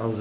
اعوذ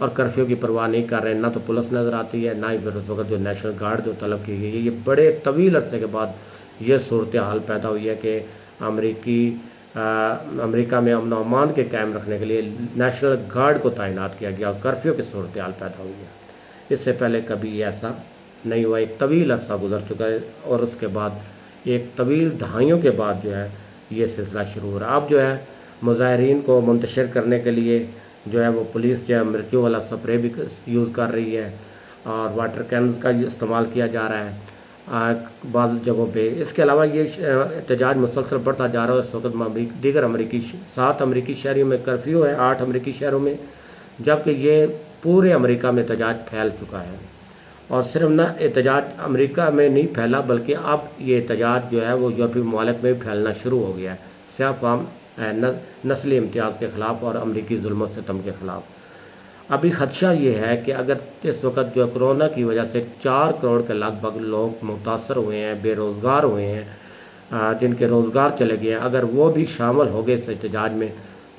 اور کرفیو کی پرواہ نہیں کر رہے، نہ تو پولیس نظر آتی ہے، نہ ہی پھر اس وقت جو نیشنل گارڈ جو طلب کی گئی ہے. یہ بڑے طویل عرصے کے بعد یہ صورتحال پیدا ہوئی ہے کہ امریکہ میں امن و امان کے قائم رکھنے کے لیے نیشنل گارڈ کو تعینات کیا گیا اور کرفیو کی صورتحال پیدا ہوئی ہے. اس سے پہلے کبھی ایسا نہیں ہوا. ایک طویل عرصہ گزر چکا ہے اور اس کے بعد ایک طویل دہائیوں کے بعد جو ہے یہ سلسلہ شروع ہو رہا ہے. اب جو ہے مظاہرین کو منتشر کرنے کے لیے جو ہے وہ پولیس جو ہے مرچوں والا سپرے بھی یوز کر رہی ہے اور واٹر کینز کا استعمال کیا جا رہا ہے بعض جگہوں پہ. اس کے علاوہ یہ احتجاج مسلسل بڑھتا جا رہا ہے. اس وقت دیگر 7 امریکی شہروں میں کرفیو ہے، 8 امریکی شہروں میں، جبکہ یہ پورے امریکہ میں احتجاج پھیل چکا ہے. اور صرف نہ احتجاج امریکہ میں نہیں پھیلا بلکہ اب یہ احتجاج جو ہے وہ یورپی ممالک میں بھی پھیلنا شروع ہو گیا ہے، سیاہ فام نسلی امتیاز کے خلاف اور امریکی ظلم و ستم کے خلاف. ابھی خدشہ یہ ہے کہ اگر اس وقت جو کرونا کی وجہ سے 4 کروڑ کے لگ بھگ لوگ متاثر ہوئے ہیں، بے روزگار ہوئے ہیں، جن کے روزگار چلے گئے ہیں، اگر وہ بھی شامل ہو گئے اس احتجاج میں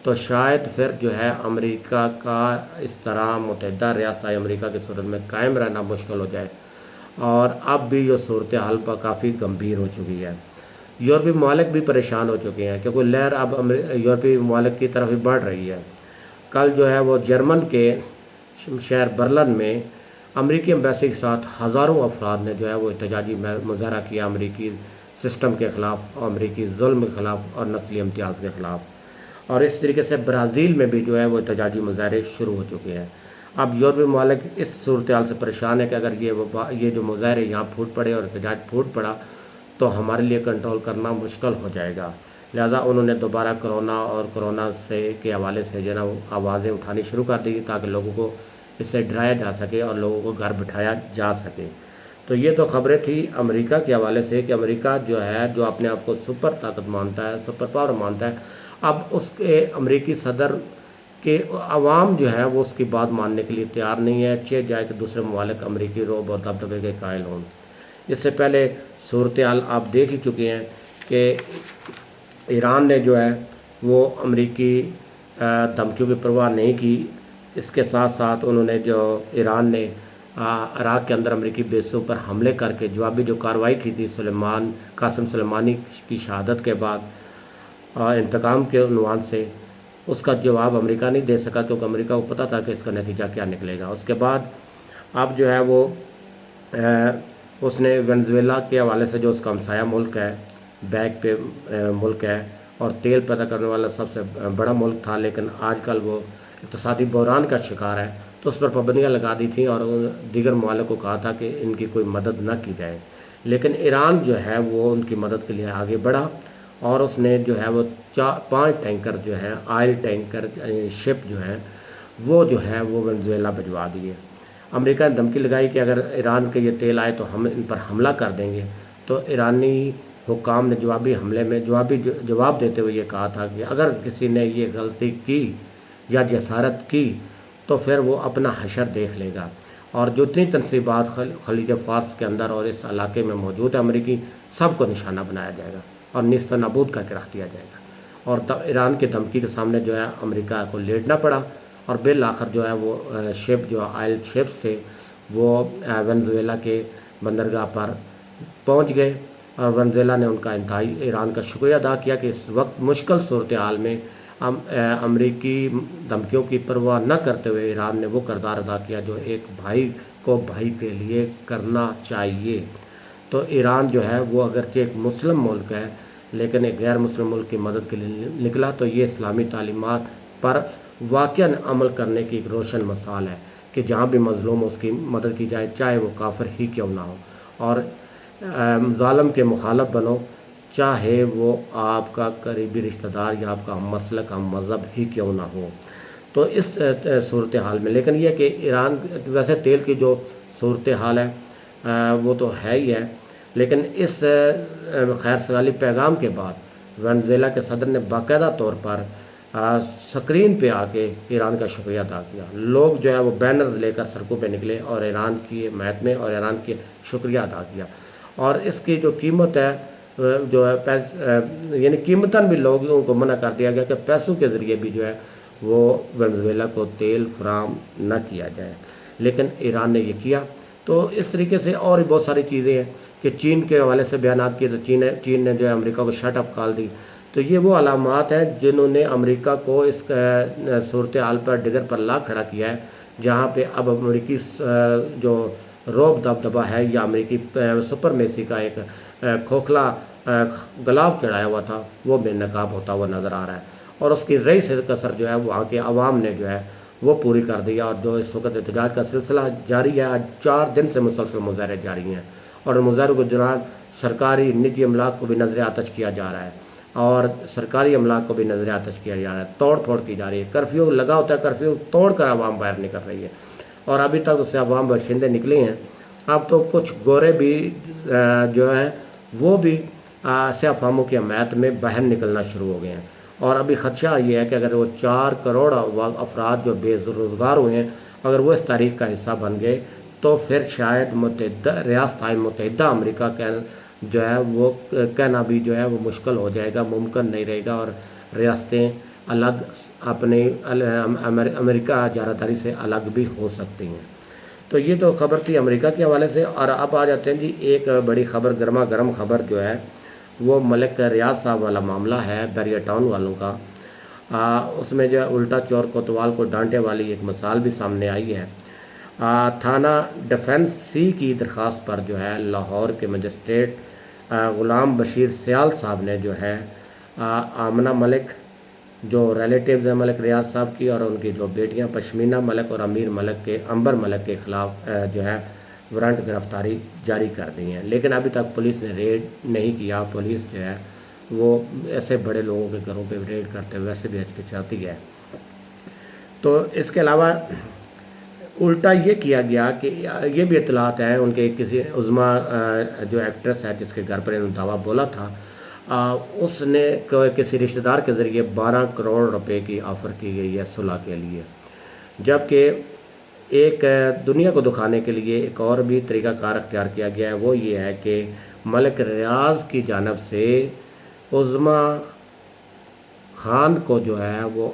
تو شاید پھر جو ہے امریکہ کا اس طرح متحدہ ریاستہائے امریکہ کی صورت میں قائم رہنا مشکل ہو جائے. اور اب بھی یہ صورتحال پر کافی گمبھیر ہو چکی ہے. یورپی ممالک بھی پریشان ہو چکے ہیں کیونکہ لہر اب یورپی ممالک کی طرف ہی بڑھ رہی ہے. کل جو ہے وہ جرمن کے شہر برلن میں امریکی ایمبیسی کے ساتھ ہزاروں افراد نے جو ہے وہ احتجاجی مظاہرہ کیا امریکی سسٹم کے خلاف، امریکی ظلم کے خلاف اور نسلی امتیاز کے خلاف. اور اس طریقے سے برازیل میں بھی جو ہے وہ احتجاجی مظاہرے شروع ہو چکے ہیں. اب یورپی ممالک اس صورتحال سے پریشان ہے کہ اگر یہ جو مظاہرے یہاں پھوٹ پڑے اور احتجاج پھوٹ پڑا تو ہمارے لیے کنٹرول کرنا مشکل ہو جائے گا. لہذا انہوں نے دوبارہ کرونا کے حوالے سے جو ہے نا آوازیں اٹھانی شروع کر دی تاکہ لوگوں کو اس سے ڈرایا جا سکے اور لوگوں کو گھر بٹھایا جا سکے. تو یہ تو خبریں تھی امریکہ کے حوالے سے کہ امریکہ جو ہے جو اپنے آپ کو سپر طاقت مانتا ہے، سپر پاور مانتا ہے، اب اس کے امریکی صدر کے عوام جو ہے وہ اس کی بات ماننے کے لیے تیار نہیں ہے، چاہے جائے کہ دوسرے ممالک امریکی رعب اور دبدبے کے قائل ہوں. اس سے پہلے صورتحال آپ دیکھ ہی چکے ہیں کہ ایران نے جو ہے وہ امریکی دھمکیوں کی پرواہ نہیں کی. اس کے ساتھ ساتھ انہوں نے جو ایران نے عراق کے اندر امریکی بیسوں پر حملے کر کے جوابی جو کارروائی کی تھی قاسم سلیمانی کی شہادت کے بعد انتقام کے عنوان سے، اس کا جواب امریکہ نہیں دے سکا کیونکہ امریکہ کو پتہ تھا کہ اس کا نتیجہ کیا نکلے گا. اس کے بعد اب جو ہے وہ اس نے وینزویلا کے حوالے سے جو اس کا ہمسایہ ملک ہے، بیک پہ ملک ہے اور تیل پیدا کرنے والا سب سے بڑا ملک تھا، لیکن آج کل وہ اقتصادی بحران کا شکار ہے، تو اس پر پابندیاں لگا دی تھیں اور دیگر ممالک کو کہا تھا کہ ان کی کوئی مدد نہ کی جائے. لیکن ایران جو ہے وہ ان کی مدد کے لیے آگے بڑھا اور اس نے جو ہے وہ 5 ٹینکر جو ہے آئل ٹینکر شپ جو ہیں وہ جو ہے وہ وینزویلا بھجوا دیے. امریکہ نے دھمکی لگائی کہ اگر ایران کے یہ تیل آئے تو ہم ان پر حملہ کر دیں گے. تو ایرانی حکام نے جوابی حملے میں جواب دیتے ہوئے یہ کہا تھا کہ اگر کسی نے یہ غلطی کی یا جسارت کی تو پھر وہ اپنا حشر دیکھ لے گا، اور جتنی تنصیبات خلیج فارس کے اندر اور اس علاقے میں موجود ہے امریکی، سب کو نشانہ بنایا جائے گا اور نیست و نابود کر کے رکھ دیا جائے گا. اور ایران کی دھمکی کے سامنے جو ہے امریکہ کو لیٹنا پڑا اور بالآخر جو ہے وہ شپ جو آئل شپس تھے وہ وینزویلا کے بندرگاہ پر پہنچ گئے اور وینزویلا نے ان کا انتہائی ایران کا شکریہ ادا کیا کہ اس وقت مشکل صورتحال میں امریکی دھمکیوں کی پرواہ نہ کرتے ہوئے ایران نے وہ کردار ادا کیا جو ایک بھائی کو بھائی کے لیے کرنا چاہیے. تو ایران جو ہے وہ اگرچہ ایک مسلم ملک ہے لیکن ایک غیر مسلم ملک کی مدد کے لیے نکلا، تو یہ اسلامی تعلیمات پر واقعاً عمل کرنے کی ایک روشن مثال ہے کہ جہاں بھی مظلوم اس کی مدد کی جائے، چاہے وہ کافر ہی کیوں نہ ہو، اور ظالم کے مخالف بنو چاہے وہ آپ کا قریبی رشتہ دار یا آپ کا ہم مسلک ہم مذہب ہی کیوں نہ ہو. تو اس صورتحال میں لیکن یہ کہ ایران ویسے تیل کی جو صورتحال ہے وہ تو ہے ہی ہے، لیکن اس خیر سگالی پیغام کے بعد وینزویلا کے صدر نے باقاعدہ طور پر سکرین پہ آ کے ایران کا شکریہ ادا کیا. لوگ جو ہے وہ بینر لے کر سڑکوں پہ نکلے اور ایران کی حمایت میں اور ایران کے شکریہ ادا کیا. اور اس کی جو قیمت ہے جو ہے یعنی قیمتاً بھی لوگوں کو منع کر دیا گیا کہ پیسوں کے ذریعے بھی جو ہے وہ وینزویلا کو تیل فراہم نہ کیا جائے، لیکن ایران نے یہ کیا۔ تو اس طریقے سے اور بھی بہت ساری چیزیں ہیں کہ چین کے حوالے سے بیانات کیے تو چین نے جو ہے امریکہ کو شٹ اپ کال دی۔ تو یہ وہ علامات ہیں جنہوں نے امریکہ کو اس صورتحال پر ڈگر پر لا کھڑا کیا ہے، جہاں پہ اب امریکی جو روب دبدبا ہے یا امریکی سپرمیسی کا ایک کھوکھلا غلاف چڑھایا ہوا تھا، وہ بے نقاب ہوتا ہوا نظر آ رہا ہے، اور اس کی رئی سے کثر جو ہے وہاں کے عوام نے جو ہے وہ پوری کر دیا، اور جو اس وقت احتجاج کا سلسلہ جاری ہے، آج 4 دن سے مسلسل مظاہرے جاری ہیں، اور مظاہروں کے دوران سرکاری نجی املاک کو بھی نظر آتش کیا جا رہا ہے، اور سرکاری املاک کو بھی نظر آتش کیا جا رہا ہے، توڑ پھوڑ کی جا رہی ہے، کرفیو لگا ہوتا ہے، کرفیو توڑ کر عوام باہر نکل رہی ہے، اور ابھی تک اس سے عوام باشندے نکلے ہیں۔ اب تو کچھ گورے بھی جو ہیں وہ بھی سیاہ فاموں کی حمایت میں باہر نکلنا شروع ہو گئے ہیں، اور ابھی خدشہ یہ ہے کہ اگر وہ 4 کروڑ افراد جو بے روزگار ہوئے ہیں، اگر وہ اس تاریخ کا حصہ بن گئے تو پھر شاید ریاستہائے متحدہ امریکہ کا جو ہے وہ کہنا بھی جو ہے وہ مشکل ہو جائے گا، ممکن نہیں رہے گا، اور ریاستیں الگ اپنے امریکہ جارحداری سے الگ بھی ہو سکتی ہیں۔ تو یہ تو خبر تھی امریکہ کے حوالے سے، اور اب آ جاتے ہیں جی ایک بڑی خبر، گرما گرم خبر جو ہے وہ ملک ریاض صاحب والا معاملہ ہے، دریا ٹاؤن والوں کا۔ اس میں جو ہے الٹا چور کوتوال کو ڈانٹے والی ایک مثال بھی سامنے آئی ہے۔ تھانہ ڈیفنس سی کی درخواست پر جو ہے لاہور کے مجسٹریٹ غلام بشیر سیال صاحب نے جو ہے آمنہ ملک جو ریلیٹیوز ہیں ملک ریاض صاحب کی، اور ان کی جو بیٹیاں پشمینہ ملک اور امیر ملک کے عنبر ملک کے خلاف جو ہے وارنٹ گرفتاری جاری کر دی ہیں، لیکن ابھی تک پولیس نے ریڈ نہیں کیا۔ پولیس جو ہے وہ ایسے بڑے لوگوں کے گھروں پہ ریڈ کرتے ہوئے ویسے بھی ہچکچاتی ہے۔ تو اس کے علاوہ الٹا یہ کیا گیا کہ یہ بھی اطلاعات ہیں ان کے کسی عظمیٰ جو ایکٹریس ہے جس کے گھر پر انہوں نے دعویٰ بولا تھا، اس نے کسی رشتہ دار کے ذریعے 12 کروڑ روپے کی آفر کی گئی ہے صلح کے لیے، جبکہ ایک دنیا کو دکھانے کے لیے ایک اور بھی طریقہ کار اختیار کیا گیا ہے، وہ یہ ہے کہ ملک ریاض کی جانب سے عظمیٰ خان کو جو ہے وہ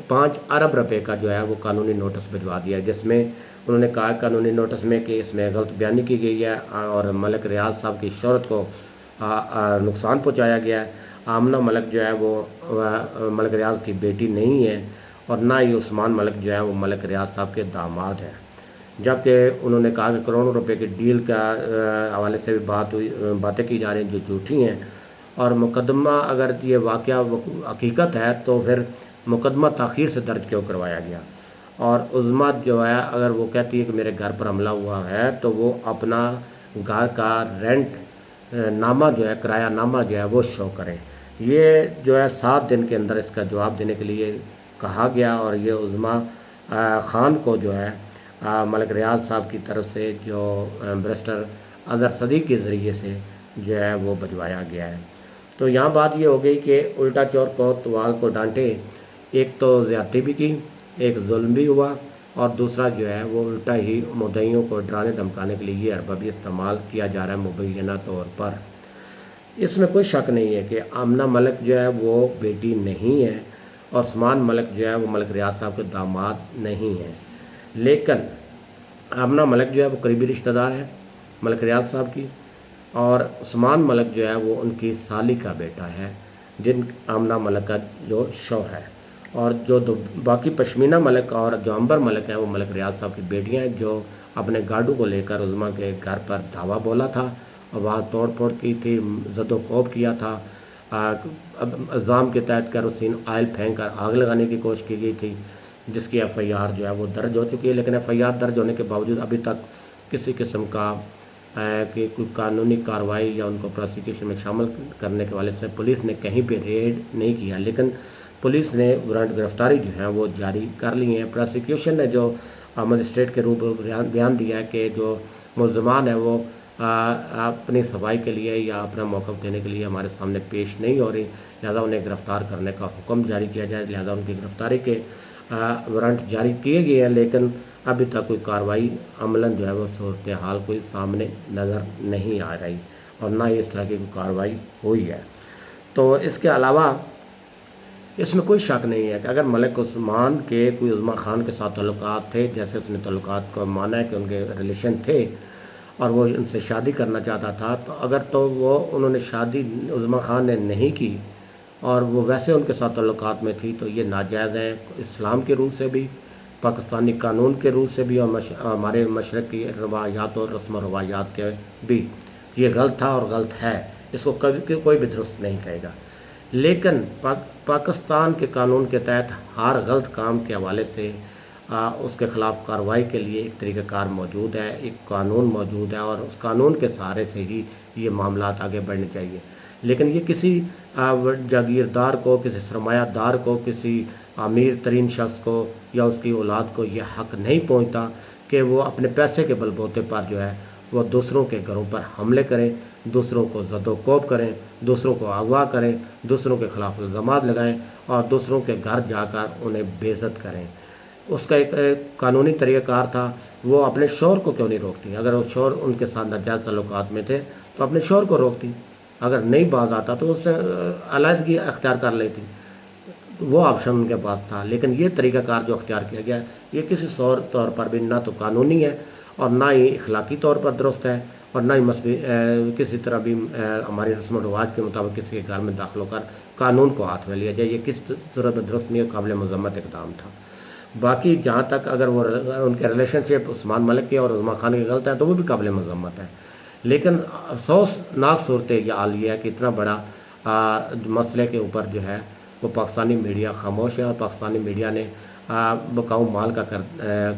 5 ارب روپے کا جو ہے وہ قانونی نوٹس بھجوا دیا، جس میں انہوں نے کہا قانونی نوٹس میں کہ اس میں غلط بیانی کی گئی ہے اور ملک ریاض صاحب کی شہرت کو نقصان پہنچایا گیا ہے۔ آمنہ ملک جو ہے وہ ملک ریاض کی بیٹی نہیں ہے، اور نہ ہی عثمان ملک جو ہے وہ ملک ریاض صاحب کے داماد ہیں، جبکہ انہوں نے کہا کہ کروڑوں روپے کے ڈیل کا حوالے سے بھی باتیں کی جا رہی ہیں جو جھوٹی ہیں، اور مقدمہ اگر یہ واقعہ حقیقت ہے تو پھر مقدمہ تاخیر سے درج کیوں کروایا گیا، اور عظمیٰ جو ہے اگر وہ کہتی ہے کہ میرے گھر پر حملہ ہوا ہے تو وہ اپنا گھر کا رینٹ نامہ جو ہے، کرایہ نامہ جو ہے وہ شو کریں۔ یہ جو ہے 7 دن کے اندر اس کا جواب دینے کے لیے کہا گیا، اور یہ عظمیٰ خان کو جو ہے ملک ریاض صاحب کی طرف سے جو بیرسٹر اظہر صدیق کے ذریعے سے جو ہے وہ بھجوایا گیا ہے۔ تو یہاں بات یہ ہو گئی کہ الٹا چور کوتوال کو ڈانٹے، ایک تو زیادتی بھی کی، ایک ظلم بھی ہوا، اور دوسرا جو ہے وہ الٹا ہی مدعیوں کو ڈرانے دھمکانے کے لیے یہ حربہ بھی استعمال کیا جا رہا ہے مبینہ طور پر۔ اس میں کوئی شک نہیں ہے کہ آمنہ ملک جو ہے وہ بیٹی نہیں ہے، اور عثمان ملک جو ہے وہ ملک ریاض صاحب کے داماد نہیں ہیں، لیکن آمنہ ملک جو ہے وہ قریبی رشتہ دار ہے ملک ریاض صاحب کی، اور عثمان ملک جو ہے وہ ان کی سالی کا بیٹا ہے، جن آمنہ ملک کا جو شوہر ہے، اور جو باقی پشمینہ ملک اور جو عنبر ملک ہیں وہ ملک ریاض صاحب کی بیٹیاں ہیں، جو اپنے گارڈوں کو لے کر عظمیٰ کے گھر پر دھاوا بولا تھا، اور وہاں توڑ پھوڑ کی تھی، زد و کوب کیا تھا، الزام کے تحت کیروسین آئل پھینک کر آگ لگانے کی کوشش کی گئی تھی، جس کی ایف آئی آر جو ہے وہ درج ہو چکی ہے، لیکن ایف آئی آر درج ہونے کے باوجود ابھی تک کسی قسم کا کہ کوئی قانونی کارروائی یا ان کو پروسیکیوشن میں شامل کرنے کے والے سے پولیس نے کہیں پہ ریڈ نہیں کیا، لیکن پولیس نے وارنٹ گرفتاری جو ہے وہ جاری کر لی ہیں۔ پروسیکیوشن نے جو مجسٹریٹ کے روبرو بیان دیا ہے کہ جو ملزمان ہیں وہ اپنی صفائی کے لیے یا اپنا موقف دینے کے لیے ہمارے سامنے پیش نہیں ہو رہی، لہٰذا انہیں گرفتار کرنے کا حکم جاری کیا جائے، لہٰذا ان کی گرفتاری کے وارنٹ جاری کیے گئے ہیں، لیکن ابھی تک کوئی کارروائی عملاً جو ہے وہ صورتحال کوئی سامنے نظر نہیں آ رہی، اور نہ ہی اس طرح کی کوئی کارروائی ہوئی ہے۔ تو اس کے علاوہ اس میں کوئی شک نہیں ہے کہ اگر ملک عثمان کے کوئی عظمیٰ خان کے ساتھ تعلقات تھے، جیسے اس نے تعلقات کو مانا ہے کہ ان کے ریلیشن تھے اور وہ ان سے شادی کرنا چاہتا تھا، تو اگر تو وہ انہوں نے شادی عظمیٰ خان نے نہیں کی اور وہ ویسے ان کے ساتھ تعلقات میں تھی، تو یہ ناجائز ہے اسلام کے روح سے بھی، پاکستانی قانون کے روح سے بھی، اور ہمارے مشرق کی روایات اور رسم و روایات کے بھی یہ غلط تھا اور غلط ہے، اس کو کبھی کوئی بھی درست نہیں کہے گا۔ لیکن پاکستان کے قانون کے تحت ہر غلط کام کے حوالے سے اس کے خلاف کارروائی کے لیے ایک طریقہ کار موجود ہے، ایک قانون موجود ہے، اور اس قانون کے سہارے سے ہی یہ معاملات آگے بڑھنے چاہیے۔ لیکن یہ کسی جاگیردار کو، کسی سرمایہ دار کو، کسی امیر ترین شخص کو یا اس کی اولاد کو یہ حق نہیں پہنچتا کہ وہ اپنے پیسے کے بل بوتے پر جو ہے وہ دوسروں کے گھروں پر حملے کریں، دوسروں کو زد و کوب کریں، دوسروں کو اغوا کریں، دوسروں کے خلاف الزامات لگائیں اور دوسروں کے گھر جا کر انہیں بے عزت کریں۔ اس کا ایک قانونی طریقہ کار تھا، وہ اپنے شوہر کو کیوں نہیں روکتی؟ اگر وہ شوہر ان کے ساتھ ناجائز تعلقات میں تھے تو اپنے شوہر کو روکتی، اگر نہیں باز آتا تو اس سے علیحدگی اختیار کر لیتی، وہ آپشن ان کے پاس تھا۔ لیکن یہ طریقہ کار جو اختیار کیا گیا یہ کسی طور پر بھی نہ تو قانونی ہے اور نہ ہی اخلاقی طور پر درست ہے، اور نہ ہی کسی طرح بھی ہماری رسم و رواج کے مطابق کسی کے گھر میں داخل ہو کر قانون کو ہاتھ میں لیا جائے، یہ کس صورت میں درست نہیں، قابل مذمت اقدام تھا۔ باقی جہاں تک اگر وہ ان کے ریلیشن شپ عثمان ملک کے اور عظمیٰ خان کے غلط ہے تو وہ بھی قابل مذمت ہے۔ لیکن افسوسناک صورت یہ حال یہ ہے کہ اتنا بڑا مسئلے کے اوپر جو ہے وہ پاکستانی میڈیا خاموش ہے، اور پاکستانی میڈیا نے بقاؤ مال کا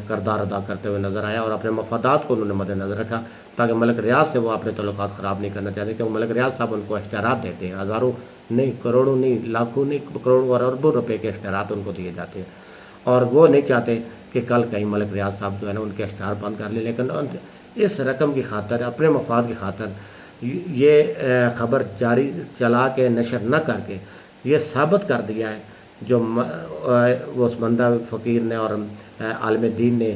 کردار ادا کرتے ہوئے نظر آیا، اور اپنے مفادات کو انہوں نے مد نظر رکھا تاکہ ملک ریاض سے وہ اپنے تعلقات خراب نہیں کرنا چاہتے، کیونکہ ملک ریاض صاحب ان کو اشتہارات دیتے ہیں، ہزاروں نہیں، کروڑوں نہیں، لاکھوں نہیں، کروڑوں اور اربوں روپے کے اشتہارات ان کو دیے جاتے ہیں، اور وہ نہیں چاہتے کہ کل کہیں ملک ریاض صاحب جو ہے نا ان کے اشتہار بند کر لیں۔ لیکن اس رقم کی خاطر، اپنے مفاد کی خاطر یہ خبر جاری چلا کے نشر نہ کر کے یہ ثابت کر دیا ہے جو وہ بندہ فقیر نے اور عالم دین نے،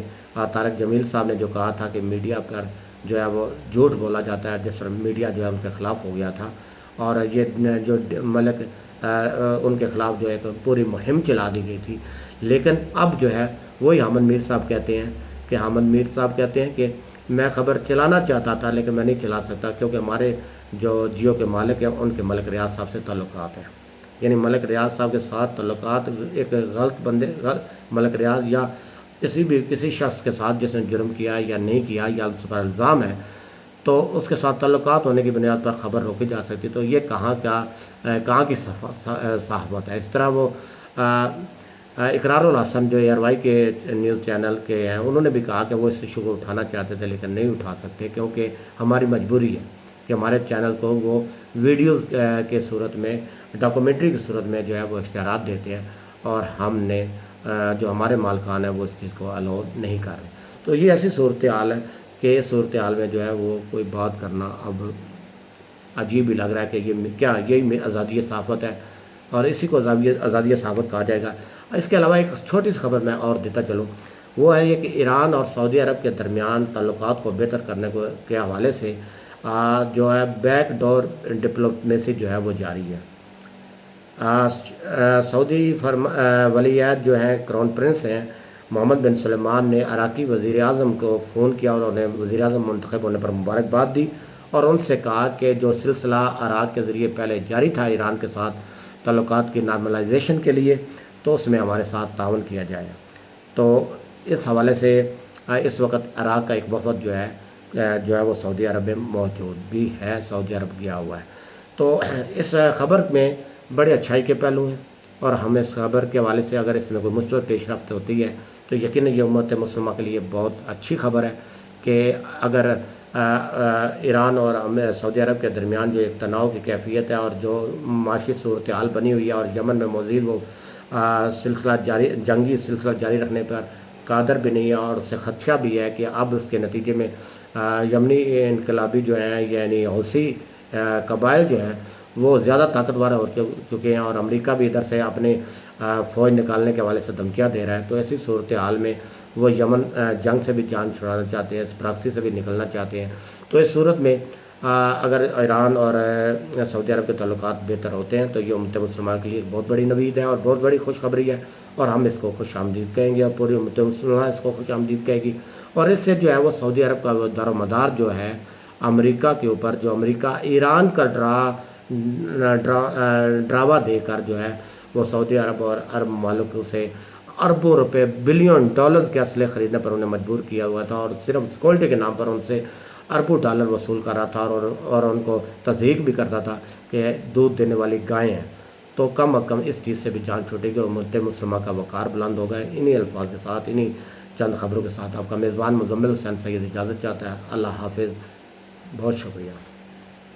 طارق جمیل صاحب نے جو کہا تھا کہ میڈیا پر جو ہے وہ جھوٹ بولا جاتا ہے، جس پر میڈیا جو ہے ان کے خلاف ہو گیا تھا، اور یہ جو ملک ان کے خلاف جو ہے پوری مہم چلا دی گئی تھی۔ لیکن اب جو ہے وہی حامد میر صاحب کہتے ہیں کہ میں خبر چلانا چاہتا تھا لیکن میں نہیں چلا سکتا، کیونکہ ہمارے جو جیو کے مالک ہیں ان کے ملک ریاض صاحب سے تعلقات ہیں، یعنی ملک ریاض صاحب کے ساتھ تعلقات ایک ملک ریاض یا کسی شخص کے ساتھ جس نے جرم کیا یا نہیں کیا یا اس پر الزام ہے تو اس کے ساتھ تعلقات ہونے کی بنیاد پر خبر روکی جا سکتی، تو یہ کہاں کی صحافت ہے؟ اس طرح وہ اقرار الحسن جو ایئر کے نیوز چینل کے ہیں انہوں نے بھی کہا کہ وہ اس ایشو کو اٹھانا چاہتے تھے لیکن نہیں اٹھا سکتے، کیونکہ ہماری مجبوری ہے کہ ہمارے چینل کو وہ ویڈیوز کے صورت میں، ڈاکومنٹری کی صورت میں جو ہے وہ اشتہارات دیتے ہیں، اور ہم نے جو ہمارے مالکان ہیں وہ اس چیز کو الاؤ نہیں کر رہے۔ تو یہ ایسی صورتحال ہے کہ اس صورتحال میں جو ہے وہ کوئی بات کرنا اب عجیب ہی لگ رہا ہے کہ یہ کیا یہی آزادی صحافت ہے، اور اسی کو آزادی صحافت کہا جائے گا۔ اس کے علاوہ ایک چھوٹی سی خبر میں اور دیتا چلوں، وہ ہے یہ کہ ایران اور سعودی عرب کے درمیان تعلقات کو بہتر کرنے کے حوالے سے جو ہے بیک ڈور ڈپلومیسی جو ہے وہ جاری ہے۔ سعودی ولی عہد جو ہیں کراؤن پرنس ہیں محمد بن سلمان نے عراقی وزیر اعظم کو فون کیا اور انہیں وزیر اعظم منتخب ہونے پر مبارکباد دی، اور ان سے کہا کہ جو سلسلہ عراق کے ذریعے پہلے جاری تھا ایران کے ساتھ تعلقات کی نارملائزیشن کے لیے، تو اس میں ہمارے ساتھ تعاون کیا جائے۔ تو اس حوالے سے اس وقت عراق کا ایک وفد جو ہے وہ سعودی عرب میں موجود بھی ہے، سعودی عرب گیا ہوا ہے۔ تو اس خبر میں بڑے اچھائی کے پہلو ہیں، اور ہم اس خبر کے حوالے سے اگر اس میں کوئی مثبت پیش رفت ہوتی ہے تو یقیناً یہ امت مسلمہ کے لیے بہت اچھی خبر ہے کہ اگر ایران اور سعودی عرب کے درمیان جو ایک تناؤ کی کیفیت ہے اور جو معاشی صورتحال بنی ہوئی ہے، اور یمن میں مزید وہ جنگی سلسلہ جاری رکھنے پر قادر بھی نہیں ہے، اور اس سے خدشہ بھی ہے کہ اب اس کے نتیجے میں یمنی انقلابی جو ہیں یعنی حوثی قبائل جو ہیں وہ زیادہ طاقتور ہو چکے ہیں، اور امریکہ بھی ادھر سے اپنے فوج نکالنے کے حوالے سے دھمکیاں دے رہا ہے۔ تو ایسی صورتحال میں وہ یمن جنگ سے بھی جان چھڑانا چاہتے ہیں، اس پراکسی سے بھی نکلنا چاہتے ہیں۔ تو اس صورت میں اگر ایران اور سعودی عرب کے تعلقات بہتر ہوتے ہیں تو یہ امت مسلمہ کے لیے ایک بہت بڑی نوید ہے اور بہت بڑی خوشخبری ہے، اور ہم اس کو خوش آمدید کہیں گے اور پوری امت مسلمہ اس کو خوش آمدید کہے گی۔ اور اس سے جو ہے وہ سعودی عرب کا وہ دار و مدار جو ہے امریکہ کے اوپر، جو امریکہ ایران کا ڈراوا دے کر جو ہے وہ سعودی عرب اور عرب ممالک سے اربوں روپے بلین ڈالر کے اسلحے خریدنے پر انہیں مجبور کیا ہوا تھا، اور صرف سیکورٹی کے نام پر ان سے اربوں ڈالر وصول کر رہا تھا، اور ان کو تضحیک بھی کرتا تھا کہ دودھ دینے والی گائیں ہیں۔ تو کم از کم اس چیز سے بھی جان چھوٹے گی اور امت مسلمہ کا وقار بلند ہوگا۔ انہی الفاظ کے ساتھ، انہی چند خبروں کے ساتھ آپ کا میزبان مزمل حسین سید اجازت چاہتا ہے۔ اللہ حافظ، بہت شکریہ۔